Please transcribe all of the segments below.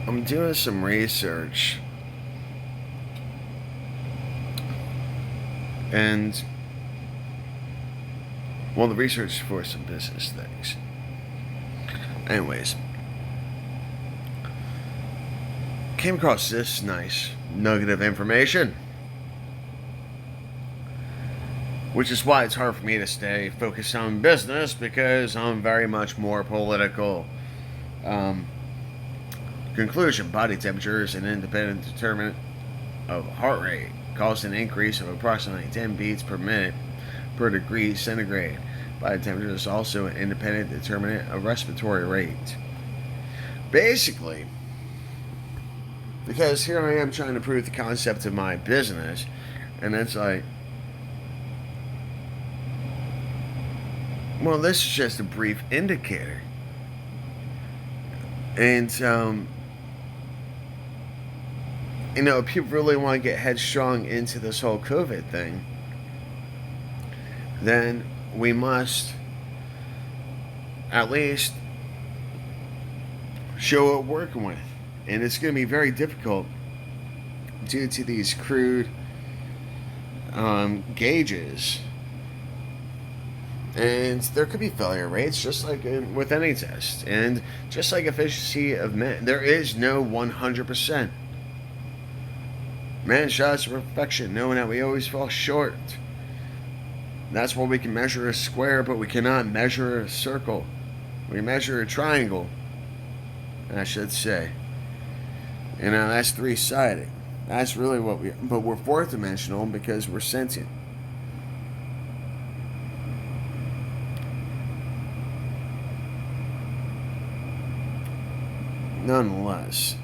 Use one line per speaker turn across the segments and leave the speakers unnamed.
I'm doing some research, and well, the research for some business things. Anyways, came across this nice nugget of information, which is why it's hard for me to stay focused on business because I'm very much more political. Um, Conclusion: body temperature is an independent determinant of heart rate, causes an increase of approximately 10 beats per minute per degree centigrade. Body temperature is also an independent determinant of respiratory rate. Basically, because here I am trying to prove the concept of my business, and it's like, well, this is just a brief indicator. And, if people really want to get headstrong into this whole COVID thing, then we must at least show what we're working with. And it's going to be very difficult due to these crude gauges. And there could be failure rates, just like with any test. And just like efficiency of men, there is no 100%. Man shots to perfection, knowing that we always fall short. That's why we can measure a square, but we cannot measure a circle. We measure a triangle, I should say. That's three-sided. That's really what we... But we're fourth-dimensional because we're sentient. Nonetheless,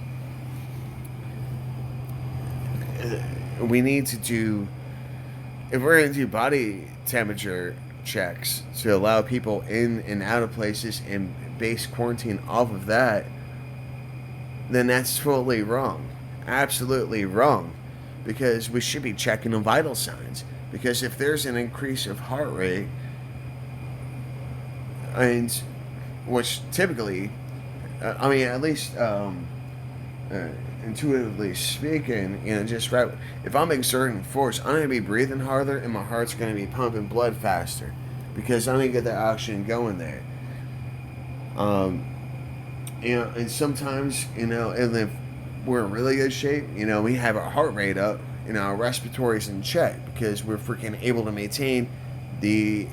we need to do... If we're going to do body temperature checks to allow people in and out of places and base quarantine off of that, then that's totally wrong. Absolutely wrong. Because we should be checking the vital signs. Because if there's an increase of heart rate, and which typically, at least intuitively speaking, just right. If I'm exerting force, I'm going to be breathing harder, and my heart's going to be pumping blood faster because I'm going to get the oxygen going there. And sometimes, and if we're in really good shape, we have our heart rate up, our respiratory's in check because we're freaking able to maintain the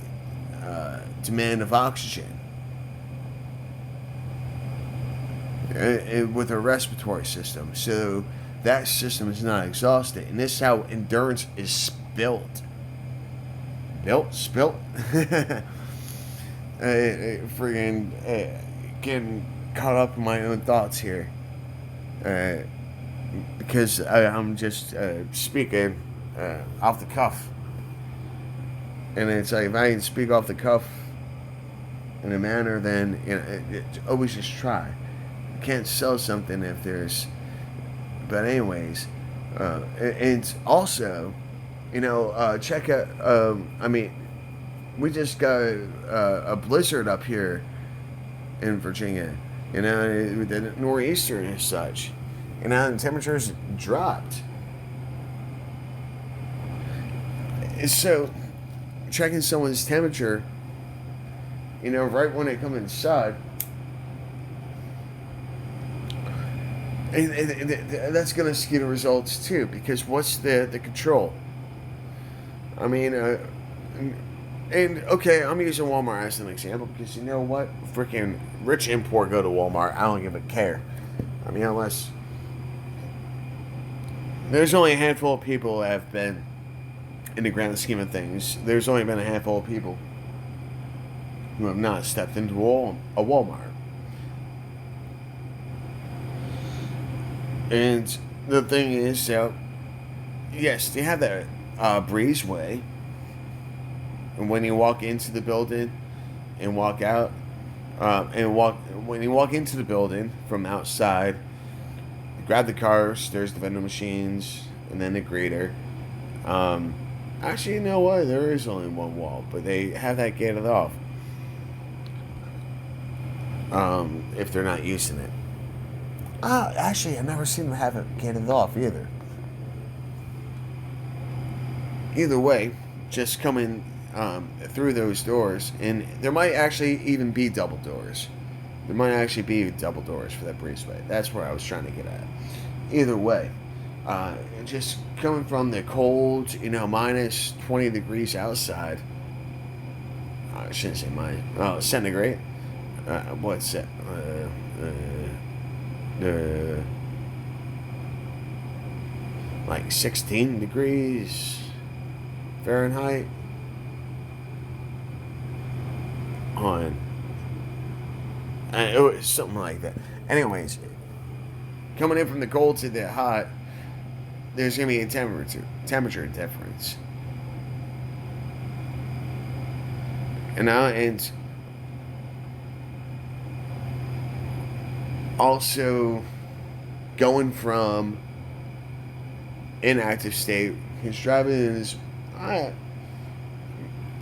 demand of oxygen with our respiratory system. So that system is not exhausted. And this is how endurance is built. Spilt? Friggin' getting caught up in my own thoughts here. Because I'm just speaking off the cuff. And it's like, if I can speak off the cuff in a manner, then always just try. You can't sell something if there's... But anyways, and also, check out, we just got a blizzard up here in Virginia, the nor'easter and such, the temperatures dropped. So, checking someone's temperature, right when they come inside, and that's going to skew the results too, because what's the control? And okay, I'm using Walmart as an example because you know what? Freaking rich and poor go to Walmart. I don't give a care. Unless there's only a handful of people that have been, in the grand scheme of things, there's only been a handful of people who have not stepped into a Walmart. And the thing is, yes, they have that breezeway. And when you walk into the building and walk out, when you walk into the building from outside, you grab the cars, there's the vending machines, and then the greeter. Actually, you know what? There is only one wall, but they have that gated off. If they're not using it. Actually, I never seen them have it get it off either. Either way, just coming through those doors, and there might actually even be double doors. There might actually be double doors for that breezeway. That's where I was trying to get at. Either way, just coming from the cold, minus 20 degrees outside. I shouldn't say minus. Oh, centigrade. What's that? Like 16 degrees Fahrenheit on. It was something like that. Anyways, coming in from the cold to the hot, there's gonna be a temperature difference. And also going from inactive state, because driving is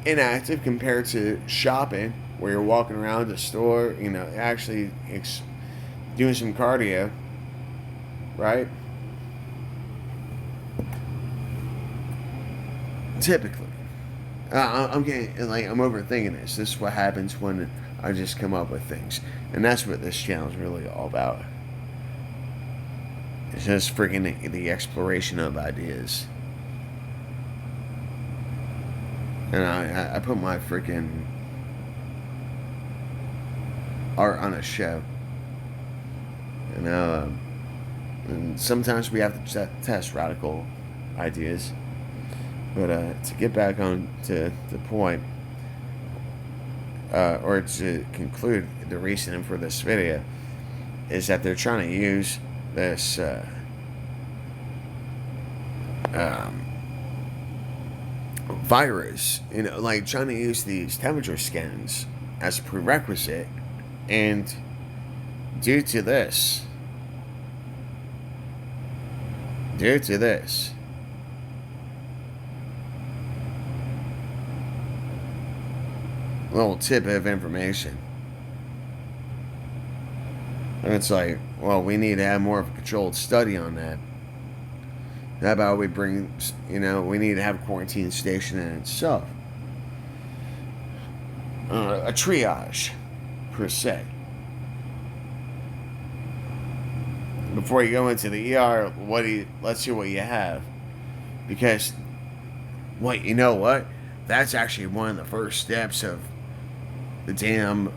inactive compared to shopping, where you're walking around the store, actually doing some cardio, right? Typically. I'm overthinking this. This is what happens when I just come up with things. And that's what this channel is really all about. It's just freaking the exploration of ideas. And I put my freaking art on a show. And sometimes we have to test radical ideas. But to get back on to the point, or to conclude the reasoning for this video, is that they're trying to use this virus, trying to use these temperature scans as a prerequisite, and due to this, little tidbit of information, and it's like, well, we need to have more of a controlled study on that. How about we bring, we need to have a quarantine station in itself, a triage per se, before you go into the ER. Let's see what you have, because you know what? That's actually one of the first steps of the damn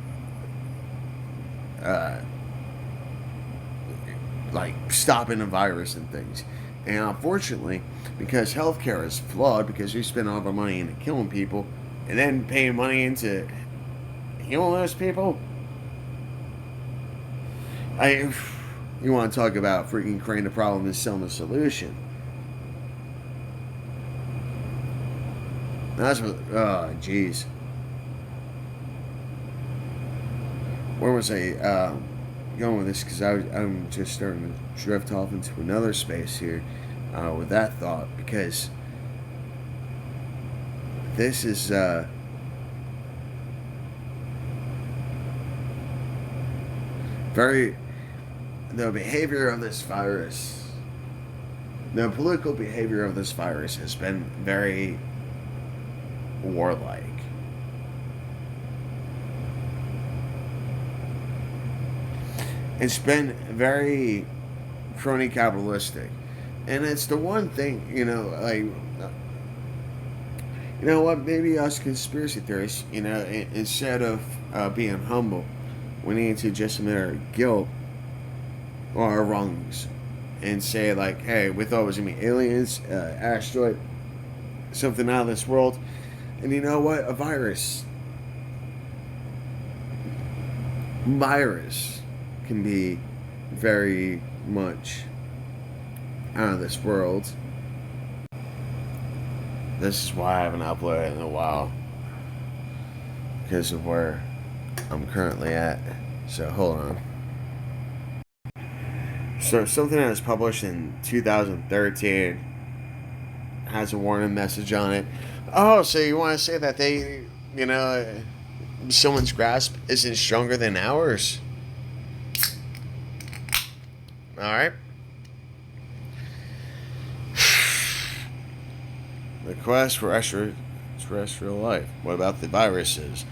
stopping the virus and things. And unfortunately, because healthcare is flawed, because we spend all of our money into killing people and then paying money into healing those people, you want to talk about freaking creating a problem and selling a solution. That's what, oh jeez. Where was I going with this? Because I'm just starting to drift off into another space here with that thought, because this is the behavior of this virus, the political behavior of this virus has been very warlike. It's been very crony capitalistic. And it's the one thing, maybe us conspiracy theorists, instead of being humble, we need to just admit our guilt or our wrongs and say, hey, we thought it was going to be aliens, asteroid, something out of this world. And you know what? A virus can be very much out of this world. This is why I haven't uploaded in a while, because of where I'm currently at. So hold on. So something that was published in 2013 has a warning message on it. Oh, so you want to say that they, someone's grasp isn't stronger than ours? All right. The quest for extraterrestrial life. What about the viruses?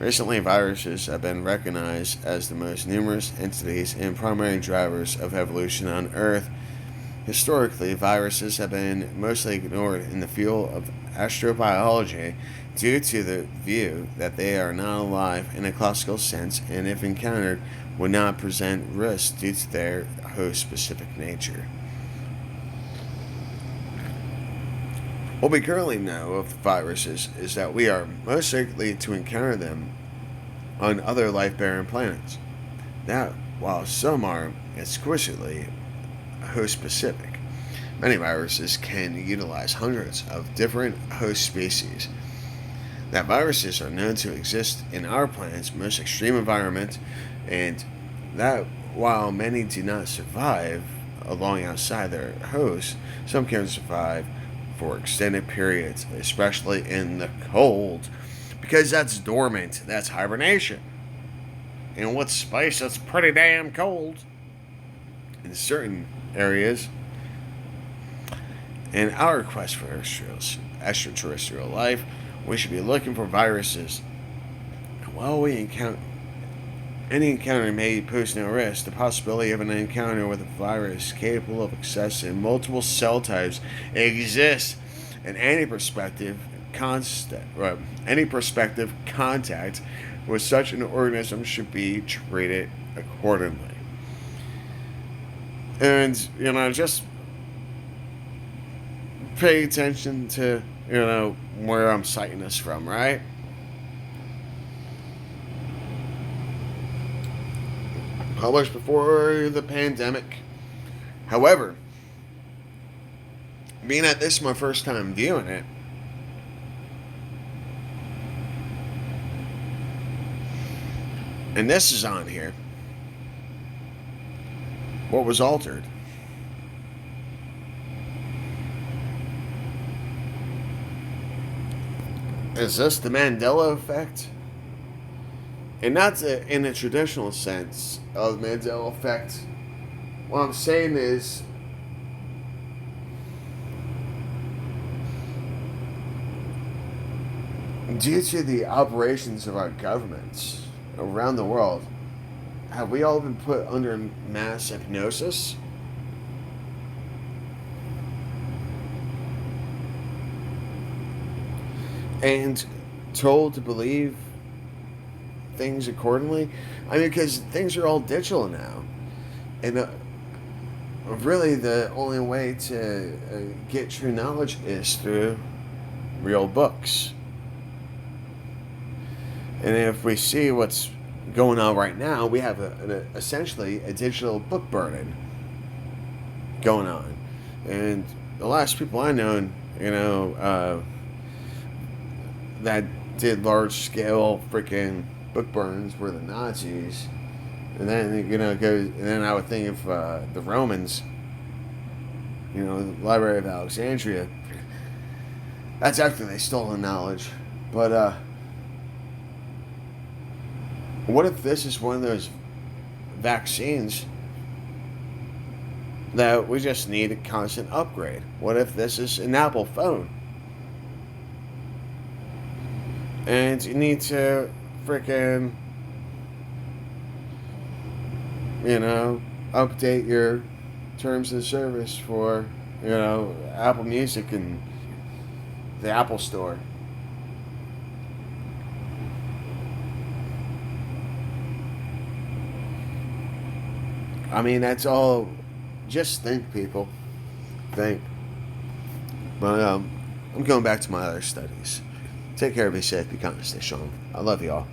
Recently, viruses have been recognized as the most numerous entities and primary drivers of evolution on Earth. Historically, viruses have been mostly ignored in the field of astrobiology due to the view that they are not alive in a classical sense and, if encountered, would not present risk due to their host-specific nature. What we currently know of viruses is that we are most likely to encounter them on other life-bearing planets. That, while some are exquisitely host-specific, many viruses can utilize hundreds of different host species. That viruses are known to exist in our planet's most extreme environment, and that while many do not survive long outside their host, some can survive for extended periods, especially in the cold, because that's dormant, that's hibernation. In what space that's pretty damn cold in certain areas. In our quest for extraterrestrial life, we should be looking for viruses. While any encounter may pose no risk, the possibility of an encounter with a virus capable of accessing multiple cell types exists, and any prospective contact with such an organism should be treated accordingly. And just pay attention to where I'm citing this from, right? Published before the pandemic. However, being that this is my first time viewing it, and this is on here, what was altered? Is this the Mandela effect? And not in a traditional sense of Mandela effect. What I'm saying is, due to the operations of our governments around the world, have we all been put under mass hypnosis? And told to believe things accordingly? I mean, because things are all digital now. And really the only way to get true knowledge is through real books. And if we see what's going on right now, we have essentially a digital book burden going on. And the last people I know, that did large scale freaking book burns were the Nazis. And then, I would think of the Romans, the Library of Alexandria. That's after they stole the knowledge. But, what if this is one of those vaccines that we just need a constant upgrade? What if this is an Apple phone? And you need to freaking, update your terms of service for, Apple Music and the Apple Store. I mean, that's all. Just think, people. Think. But I'm going back to my other studies. Take care, be safe, be kind, stay strong. I love y'all.